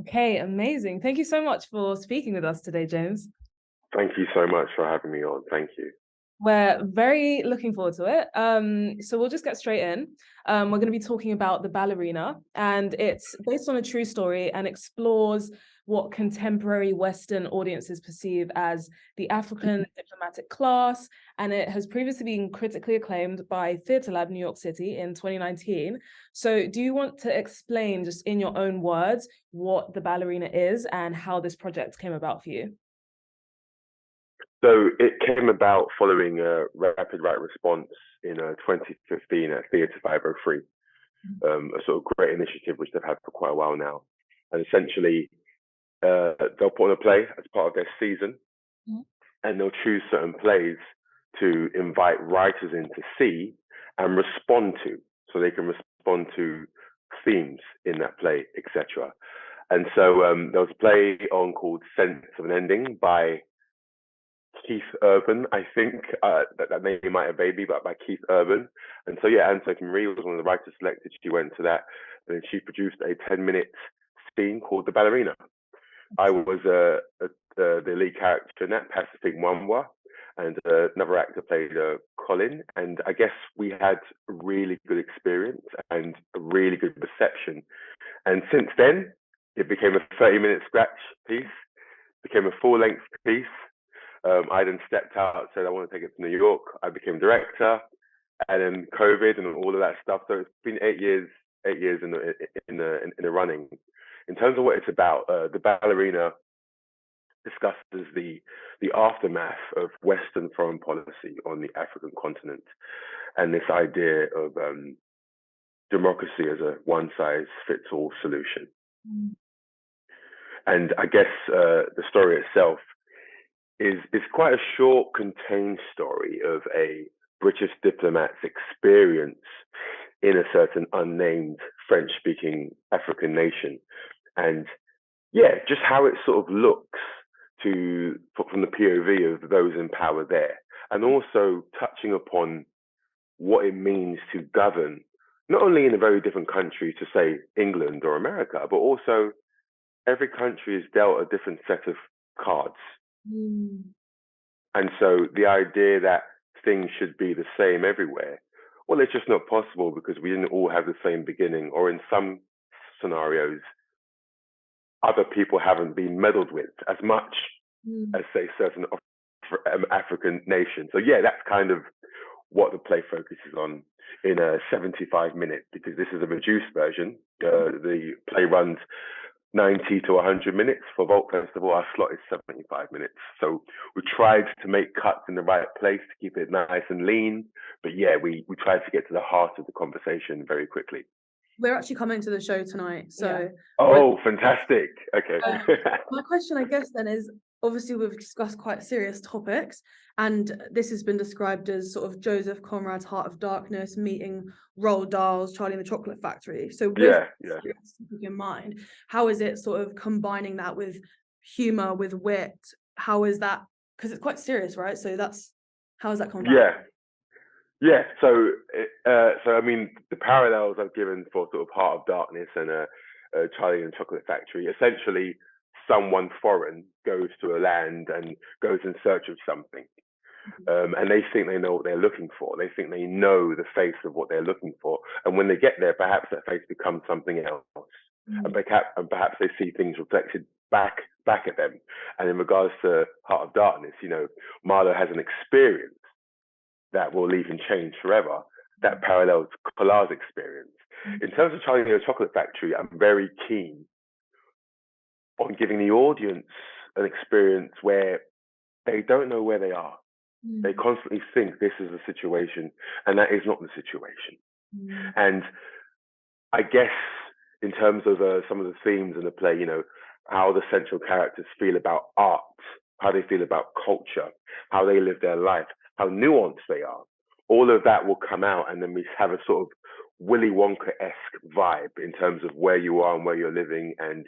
Okay, amazing. Thank you so much for speaking with us today, James. Thank you so much for having me on. Thank you. We're very looking forward to it. So we'll just get straight in. We're going to be talking about The Ballerina, and it's based on a true story and explores what contemporary Western audiences perceive as the African diplomatic class. And it has previously been critically acclaimed by Theatre Lab New York City in 2019. So do you want to explain, just in your own words, what The Ballerina is and how this project came about for you? So it came about following a rapid right response in 2015 at Theatre 503, a sort of great initiative which they've had for quite a while now. And essentially, they'll put on a play as part of their season, Mhm. and they'll choose certain plays to invite writers in to see and respond to, so they can respond to themes in that play, etc. And so there was a play on called Sense of an Ending by Keith Urban, I think. That name might have baby, but by Keith Urban. And so yeah, Anne Sophie Marie was one of the writers selected. She went to that, and then she produced a 10-minute scene called The Ballerina. I was the lead character in that, Pacifique Muamba, and another actor played Colin. And I guess we had a really good experience and a really good reception. And since then, it became a 30-minute scratch piece, became a full-length piece. I then stepped out, said I want to take it to New York. I became director, and then COVID and all of that stuff. So it's been 8 years, 8 years in the running. In terms of what it's about, the Ballerina discusses the aftermath of Western foreign policy on the African continent, and this idea of democracy as a one-size-fits-all solution. Mm. And I guess the story itself is quite a short, contained story of a British diplomat's experience in a certain unnamed French-speaking African nation, and yeah, just how it sort of looks from the POV of those in power there, and also touching upon what it means to govern not only in a very different country to say England or America, but also every country is dealt a different set of cards. Mm. And so the idea that things should be the same everywhere, well, it's just not possible because we didn't all have the same beginning, or in some scenarios, other people haven't been meddled with as much Mm. as, say, certain African nations. So yeah, that's kind of what the play focuses on in a 75 minute, because this is a reduced version. The play runs 90 to 100 minutes. For Vault Festival, our slot is 75 minutes. So we tried to make cuts in the right place to keep it nice and lean. But yeah, we tried to get to the heart of the conversation very quickly. We're actually coming to the show tonight, so Oh, fantastic. Okay. my question, I guess, then is, obviously we've discussed quite serious topics, and this has been described as sort of Joseph Conrad's Heart of Darkness meeting Roald Dahl's Charlie and the Chocolate Factory. So with yeah. in mind, how is it sort of combining that with humor, with wit? How is that? Because it's quite serious, right? So how is that coming Yeah. back? Yeah, so I mean, the parallels I've given for sort of Heart of Darkness and Charlie and the Chocolate Factory, essentially, someone foreign goes to a land and goes in search of something, and they think they know what they're looking for. They think they know the face of what they're looking for, and when they get there, perhaps that face becomes something else, and perhaps they see things reflected back at them. And in regards to Heart of Darkness, Marlowe has an experience that will leave him changed forever, that parallels Collard's experience. In terms of Charlie and the Chocolate Factory, I'm very keen on giving the audience an experience where they don't know where they are. They constantly think this is the situation, and that is not the situation. And I guess in terms of some of the themes in the play, how the central characters feel about art, how they feel about culture, how they live their life, how nuanced they are. All of that will come out, and then we have a sort of Willy Wonka-esque vibe in terms of where you are and where you're living. And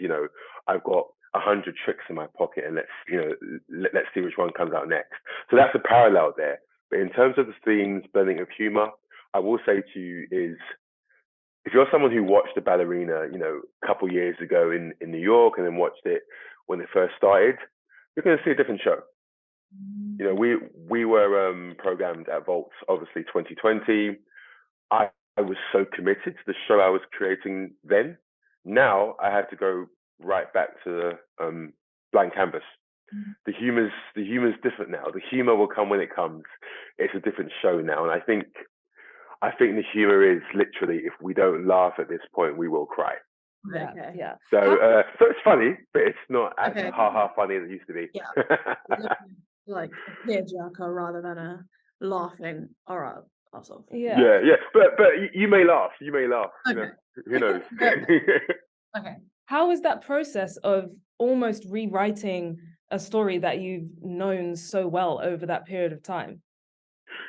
I've got 100 tricks in my pocket, and let's see which one comes out next. So that's a parallel there. But in terms of the themes, blending of humor, I will say to you is if you're someone who watched the Ballerina, a couple years ago in New York and then watched it when it first started, you're going to see a different show. We were programmed at Volts, obviously 2020. I was so committed to the show I was creating then. Now I had to go right back to the blank canvas. The humor's different now. The humor will come when it comes. It's a different show now, and I think the humor is literally, if we don't laugh at this point, we will cry. Yeah, Okay. yeah. So it's funny, but it's not as Okay. ha funny as it used to be. Yeah. Like a tearjerker rather than a laughing or also. Yeah. Yeah. But you may laugh. Okay. Who knows? Okay. How is that process of almost rewriting a story that you've known so well over that period of time?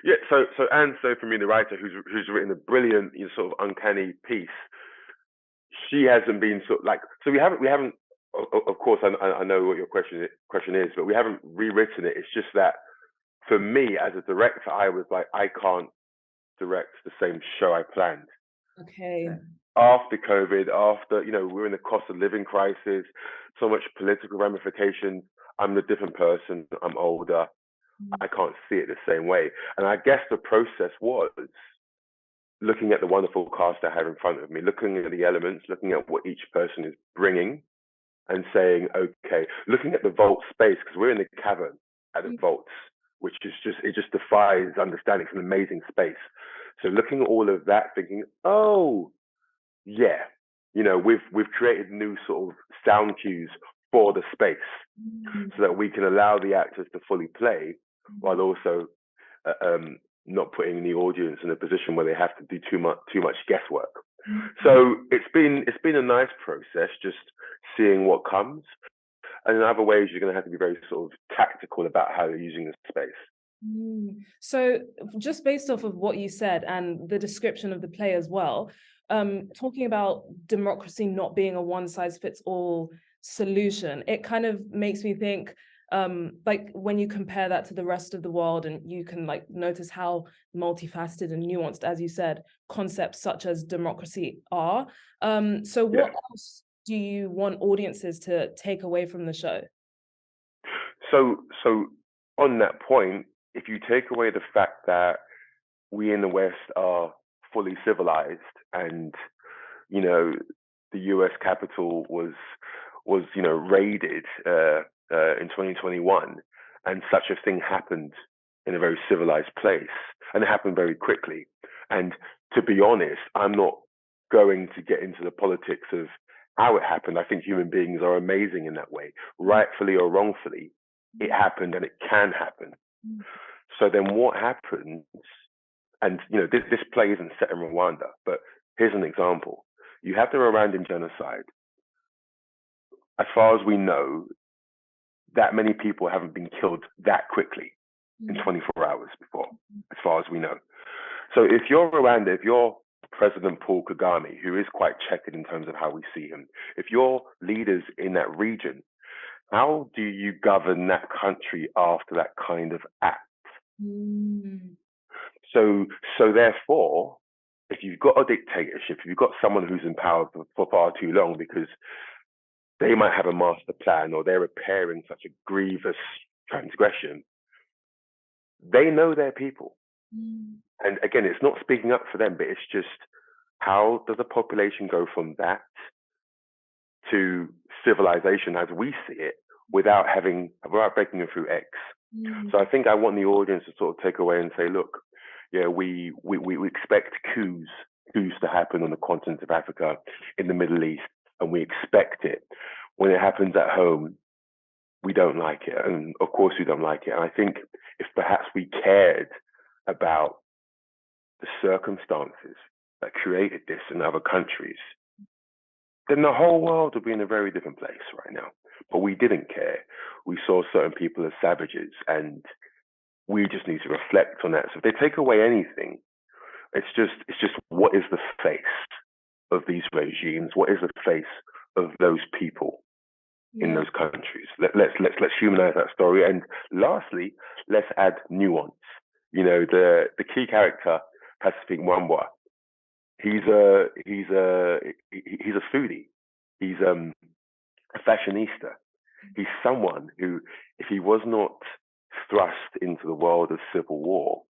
Yeah. So Anne Sophie, the writer, who's written a brilliant, sort of uncanny piece. She hasn't been so we haven't. Of course, I know what your question is, but we haven't rewritten it. It's just that for me as a director, I was like, I can't direct the same show I planned. Okay. After COVID, we're in a cost of living crisis, so much political ramifications. I'm a different person. I'm older. I can't see it the same way. And I guess the process was looking at the wonderful cast I have in front of me, looking at the elements, looking at what each person is bringing, and saying, okay, looking at the vault space, because we're in the cavern at the vaults, which is just defies understanding. It's an amazing space. So looking at all of that, thinking, oh, yeah, we've created new sort of sound cues for the space so that we can allow the actors to fully play while also not putting the audience in a position where they have to do too much guesswork. So it's been a nice process, just seeing what comes. And in other ways, you're going to have to be very sort of tactical about how you're using the space. So just based off of what you said and the description of the play as well, talking about democracy not being a one-size-fits-all solution, it kind of makes me think, like when you compare that to the rest of the world, and you can like notice how multifaceted and nuanced, as you said, concepts such as democracy are. So what else do you want audiences to take away from the show? So on that point, if you take away the fact that we in the West are fully civilized, and the US Capitol was raided in 2021, and such a thing happened in a very civilized place, and it happened very quickly. And to be honest, I'm not going to get into the politics of how it happened. I think human beings are amazing in that way, rightfully or wrongfully. It happened, and it can happen. So then what happens? And this play isn't set in Rwanda, but here's an example. You have the Rwandan genocide. As far as we know, that many people haven't been killed that quickly in 24 hours before, as far as we know. So if you're Rwanda, if you're President Paul Kagame, who is quite checkered in terms of how we see him, if you're leaders in that region, how do you govern that country after that kind of act? So therefore, if you've got a dictatorship, if you've got someone who's in power for far too long because they might have a master plan or they're repairing such a grievous transgression, they know their people. And again, it's not speaking up for them, but it's just, how does a population go from that to civilization as we see it without breaking it through X? So I think I want the audience to sort of take away and say, look, yeah, we expect coups to happen on the continent of Africa, in the Middle East, and we expect it. When it happens at home, we don't like it, and of course we don't like it. And I think if perhaps we cared about the circumstances that created this in other countries, then the whole world would be in a very different place right now. But we didn't care. We saw certain people as savages, and we just need to reflect on that. So if they take away anything, it's just what is the face of these regimes? What is the face of those people in those countries? Let's humanize that story. And lastly, let's add nuance. The key character, Pacifique Muamba, he's a foodie. He's a fashionista. He's someone who, if he was not thrust into the world of civil war,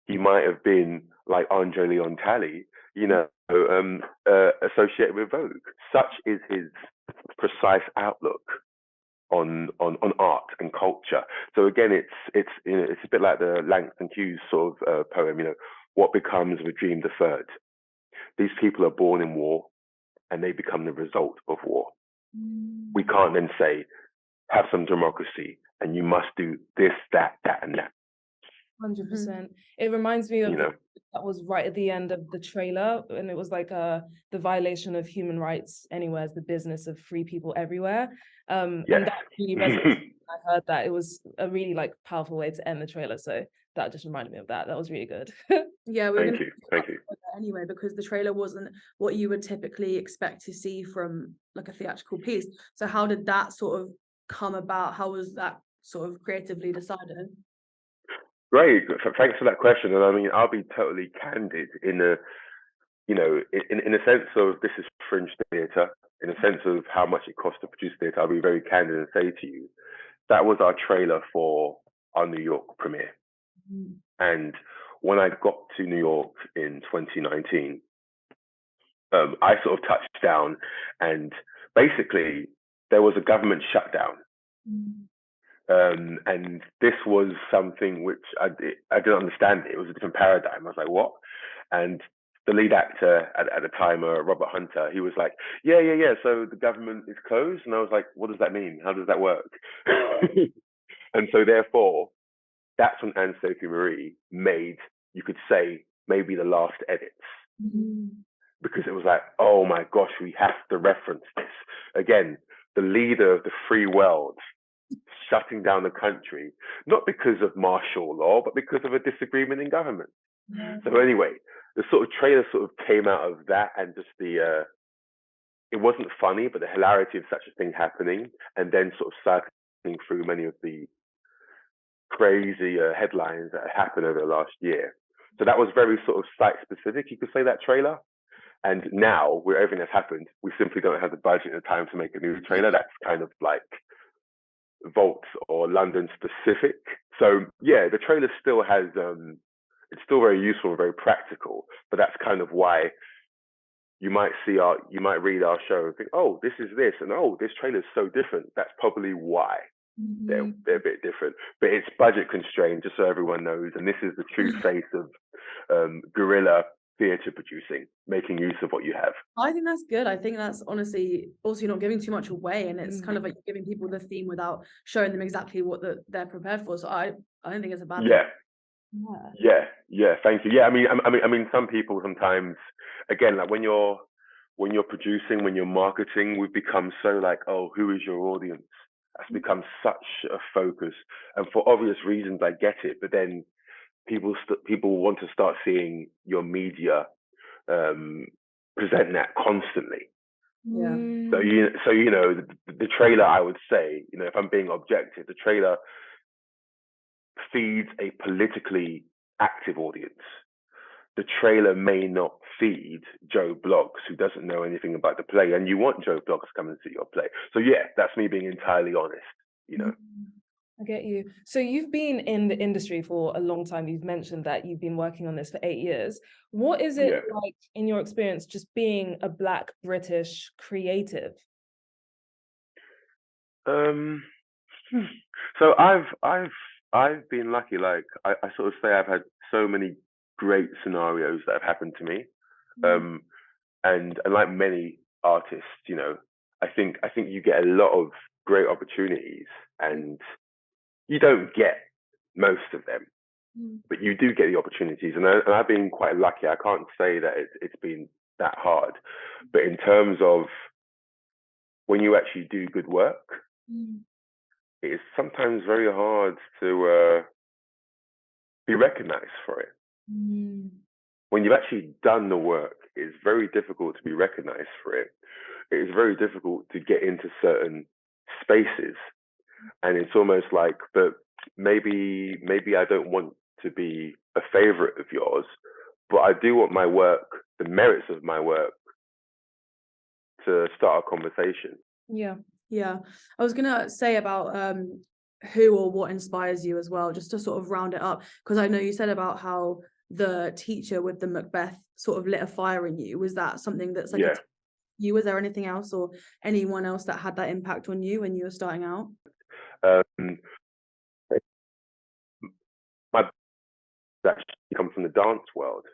he might have been like Andre Leon Talley, associated with Vogue. Such is his precise outlook on art and culture. So again, it's a bit like the Langston Hughes sort of poem. What becomes of a dream deferred? These people are born in war, and they become the result of war. We can't then say, have some democracy, and you must do this, that, and that. 100%. It reminds me of that was right at the end of the trailer, and it was like the violation of human rights anywhere is the business of free people everywhere. And that really resonated. I heard that it was a really like powerful way to end the trailer, so that just reminded me of that. That was really good. Yeah, thank you. Anyway, because the trailer wasn't what you would typically expect to see from like a theatrical piece. So how did that sort of come about? How was that sort of creatively decided? Great, thanks for that question. And I mean, I'll be totally candid in a sense of this is fringe theatre, in a sense of how much it costs to produce theatre. I'll be very candid and say to you, that was our trailer for our New York premiere. And when I got to New York in 2019, I sort of touched down, and basically there was a government shutdown. And this was something which I didn't understand. It was a different paradigm. I was like, what? And the lead actor at the time, Robert Hunter, he was like, yeah. So the government is closed. And I was like, what does that mean? How does that work? And so therefore, that's when Anne-Sophie Marie made, you could say, maybe the last edits. Because it was like, oh my gosh, we have to reference this. Again, the leader of the free world shutting down the country, not because of martial law, but because of a disagreement in government. So anyway, the sort of trailer sort of came out of that, and just it wasn't funny, but the hilarity of such a thing happening, and then sort of cycling through many of the crazy headlines that happened over the last year. So that was very sort of site specific, you could say, that trailer. And now, with everything that's happened, we simply don't have the budget and time to make a new trailer. That's kind of like Vault or London specific. So yeah, the trailer still has it's still very useful and very practical, but that's kind of why you might read our show and think, oh, this is this, and oh, this trailer is so different. That's probably why they're a bit different. But it's budget constrained, just so everyone knows, and this is the true face of guerrilla theatre producing, making use of what you have. I think that's good. I think that's honestly also you're not giving too much away, and it's kind of like giving people the theme without showing them exactly what they're prepared for. So I don't think it's a bad thing. Yeah. Thank you. Yeah, I mean, some people sometimes, again, like when you're producing, when you're marketing, we've become so like, oh, who is your audience? That's become such a focus, and for obvious reasons, I get it. But then people want to start seeing your media present that constantly. Yeah. So the trailer, I would say, if I'm being objective, the trailer feeds a politically active audience. The trailer may not feed Joe Bloggs, who doesn't know anything about the play, and you want Joe Bloggs to come and see your play. So yeah, that's me being entirely honest. I get you. So you've been in the industry for a long time. You've mentioned that you've been working on this for 8 years. What is it like in your experience just being a Black British creative? So I've been lucky. Like I sort of say, I've had so many great scenarios that have happened to me. And like many artists, I think you get a lot of great opportunities, and you don't get most of them, but you do get the opportunities. And I've been quite lucky. I can't say that it's been that hard, but in terms of when you actually do good work, it is sometimes very hard to be recognized for it. When you've actually done the work, it's very difficult to be recognized for it. It is very difficult to get into certain spaces, and it's almost like, but maybe I don't want to be a favorite of yours, but I do want my work, the merits of my work, to start a conversation. Yeah. I was gonna say about who or what inspires you as well, just to sort of round it up, because I know you said about how the teacher with the Macbeth sort of lit a fire in you. Was that something that's like you? Was there anything else or anyone else that had that impact on you when you were starting out? My actually come from the dance world.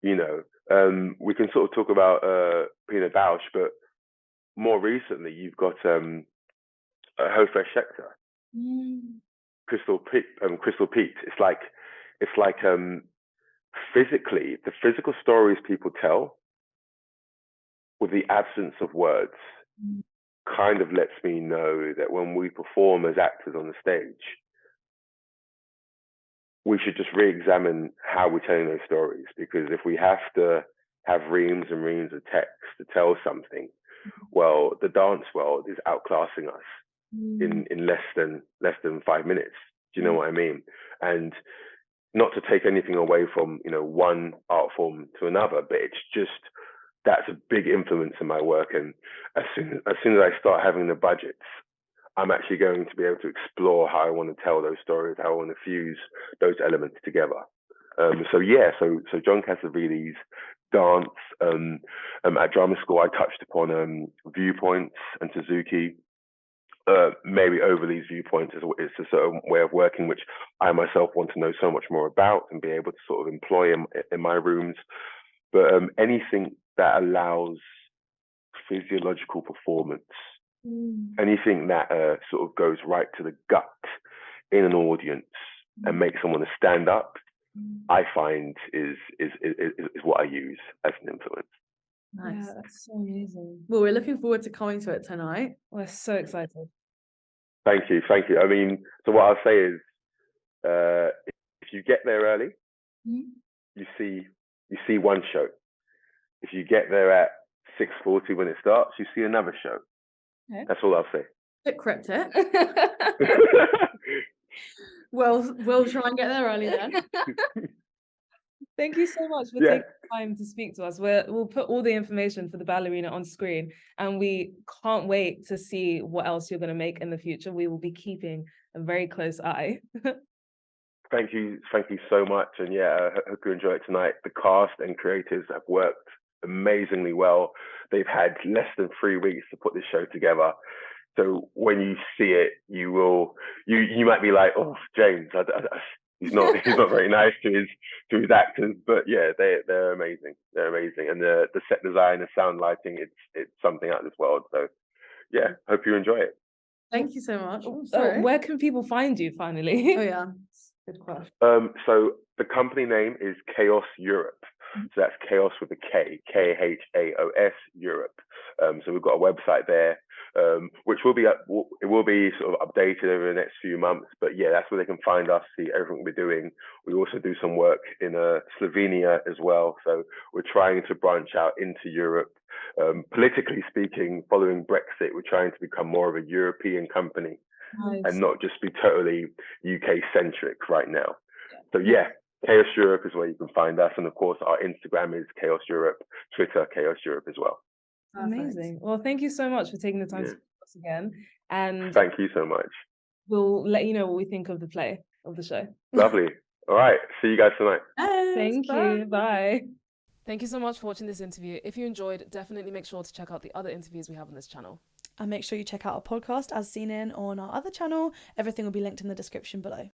You know, we can sort of talk about Pina Bausch, but more recently you've got Hofer Schechter, Crystal Pete. It's like physically, the physical stories people tell with the absence of words kind of lets me know that when we perform as actors on the stage, we should just re-examine how we're telling those stories, because if we have to have reams and reams of text to tell something, well, the dance world is outclassing us in less than 5 minutes. Do you know what I mean? And not to take anything away from, you know, one art form to another, but it's just, that's a big influence in my work. And as soon as I start having the budgets, I'm actually going to be able to explore how I want to tell those stories, how I want to fuse those elements together. So John Cassavetes' dance, at drama school, I touched upon viewpoints and Suzuki. Maybe over these viewpoints it's a certain way of working which I myself want to know so much more about and be able to sort of employ in my rooms. But anything that allows physiological performance, anything that sort of goes right to the gut in an audience and makes someone to stand up, I find is what I use as an influence. Nice. Yeah, that's so amazing. Well, we're looking forward to coming to it tonight. We're so excited. Thank you. I mean, so what I'll say is, if you get there early, you see one show. If you get there at 6:40 when it starts, you see another show. Okay. That's all I'll say. Bit cryptic. Well, we'll try and get there early then. Thank you so much for taking time to speak to us. We'll put all the information for the Ballerina on screen, and we can't wait to see what else you're going to make in the future. We will be keeping a very close eye. Thank you so much, and I hope you enjoy it tonight. The cast and creators have worked amazingly well. They've had less than 3 weeks to put this show together. So when you see it, you might be like, oh, James, he's not very nice to his actors, but yeah, they're amazing. They're amazing, and the set design, the sound lighting, it's something out of this world. So yeah, hope you enjoy it. Thank you so much. Where can people find you finally? Oh yeah, good question. So the company name is Chaos Europe. So that's chaos with a K, KHAOS Europe. So we've got a website there, which will be sort of updated over the next few months. But yeah, that's where they can find us, see everything we're doing. We also do some work in Slovenia as well. So we're trying to branch out into Europe. Politically speaking, following Brexit, we're trying to become more of a European company. Nice. And not just be totally UK centric right now. So yeah. Chaos Europe is where you can find us, and of course our Instagram is Chaos Europe, Twitter Chaos Europe as well. Amazing. Well, thank you so much for taking the time to speak to us again, and thank you so much. We'll let you know what we think of the show. Lovely. All right, see you guys tonight. Thank you. Bye. Thank you so much for watching this interview. If you enjoyed, definitely make sure to check out the other interviews we have on this channel. And make sure you check out our podcast as seen on our other channel. Everything will be linked in the description below.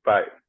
Bye.